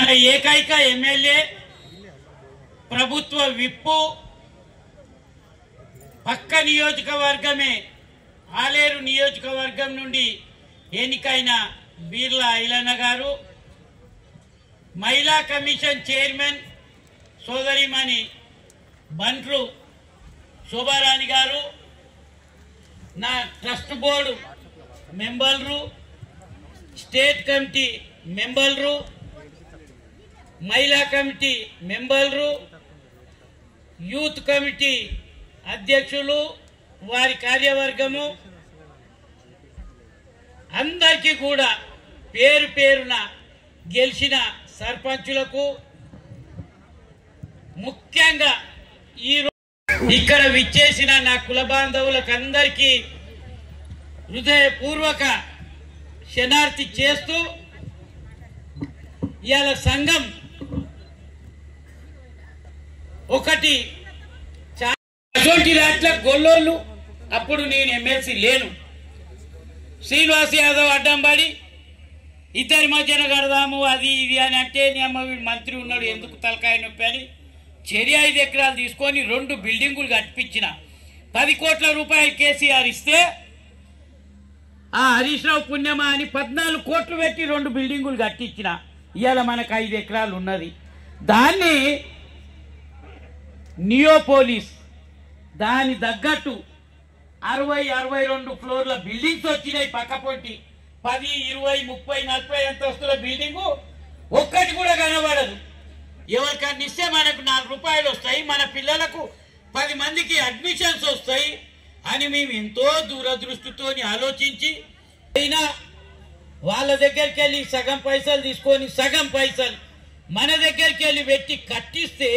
మన ఏకైక ఎమ్మెల్యే ప్రభుత్వ విప్పు పక్క నియోజకవర్గమే ఆలేరు నియోజకవర్గం నుండి ఎన్నికైన బీర్లా ఐలన్న గారు, మహిళా కమిషన్ చైర్మన్ సోదరిమణి బండ్రు శోభారాణి గారు, నా ట్రస్ట్ బోర్డు మెంబర్లు, స్టేట్ కమిటీ మెంబర్లు, మహిళా కమిటీ మెంబర్లు, యూత్ కమిటీ అధ్యక్షులు, వారి కార్యవర్గము అందరికీ కూడా పేరు పేరున గెలిచిన సర్పంచులకు, ముఖ్యంగా ఈ ఇక్కడ విచ్చేసిన నా కుల బాంధవులకు అందరికీ హృదయపూర్వక శనార్థి చేస్తూ, ఇవాళ సంఘం ఒకటి అటువంటి దాంట్లో గొల్లోళ్ళు, అప్పుడు నేను ఎమ్మెల్సీ లేను, శ్రీనివాస్ యాదవ్ అడ్డం పడి ఇద్దరి మధ్యన కడదాము అది ఇది అని అంటే నీ అమ్మ వీడు మంత్రి ఉన్నాడు ఎందుకు తలకాయ నొప్పి అని చెరి 5 ఎకరాలు తీసుకొని 2 బిల్డింగులు కట్టించిన. 10 కోట్ల రూపాయలు కేసీఆర్ ఇస్తే ఆ హరీష్ రావు పుణ్యమా అని 14 కోట్లు పెట్టి 2 బిల్డింగులు కట్టించిన. ఇవాళ మనకు 5 ఎకరాలు ఉన్నది. దాన్ని నియోపోలిస్ దాని తగ్గట్టు 60-62 ఫ్లోర్ల బిల్డింగ్స్ వచ్చినాయి. పక్క పొంటి 10, 20, 30, 40 అంతస్తుల బిల్డింగు ఒక్కటి కూడా కనబడదు. ఎవరికన్నా ఇస్తే మనకు 4 రూపాయలు వస్తాయి, మన పిల్లలకు 10 మందికి అడ్మిషన్స్ వస్తాయి అని మేము ఎంతో దూరదృష్టితో ఆలోచించి అయినా వాళ్ళ దగ్గరికి వెళ్ళి సగం పైసలు తీసుకొని సగం పైసలు మన దగ్గరికి వెళ్ళి పెట్టి కట్టిస్తే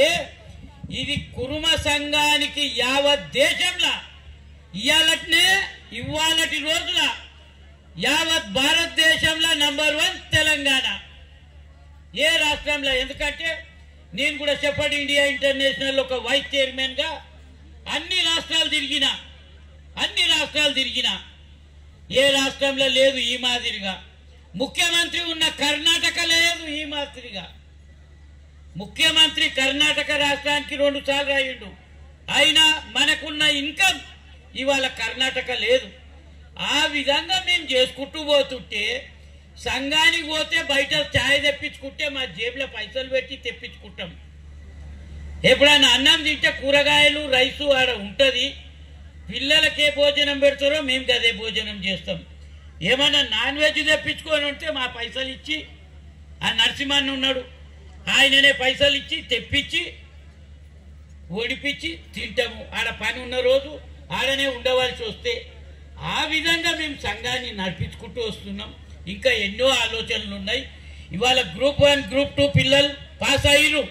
ఇది కురుమ సంఘానికి యావత్ దేశంలో ఇవాళటి రోజున యావత్ భారతదేశంలో నంబర్ 1 తెలంగాణ. ఏ రాష్ట్రంలో? ఎందుకంటే నేను కూడా షెఫర్డ్ ఇండియా ఇంటర్నేషనల్ ఒక వైస్ చైర్మన్ గా అన్ని రాష్ట్రాలు తిరిగిన ఏ రాష్ట్రంలో లేదు ఈ మాదిరిగా. ముఖ్యమంత్రి ఉన్న కర్ణాటక లేదు ఈ మాదిరిగా. ముఖ్యమంత్రి కర్ణాటక రాష్ట్రానికి 2 సార్లు అయ్యిండు, అయినా మనకున్న ఇన్కమ్ ఇవాళ కర్ణాటక లేదు. ఆ విధంగా మేము చేసుకుంటూ పోతుంటే సంఘానికి పోతే బయట ఛాయ్ తెప్పించుకుంటే మా జేబులో పైసలు పెట్టి తెప్పించుకుంటాం. ఎప్పుడైనా అన్నం తింటే కూరగాయలు రైసు ఆడ ఉంటుంది. పిల్లలకే భోజనం పెడతారో మేము అదే భోజనం చేస్తాం. ఏమన్నా నాన్ వెజ్ తెప్పించుకొని ఉంటే మా పైసలు ఇచ్చి, ఆ నరసింహన్ ఉన్నాడు ఆయననే పైసలు ఇచ్చి తెప్పించి ఓడిపించి తింటాము. ఆడ పని ఉన్న రోజు ఆడనే ఉండవలసి వస్తే ఆ విధంగా మేము సంఘాన్ని నడిపించుకుంటూ వస్తున్నాం. ఇంకా ఎన్నో ఆలోచనలు ఉన్నాయి. ఇవాళ గ్రూప్ 1, గ్రూప్ 2 పిల్లలు పాస్ అయ్యారు.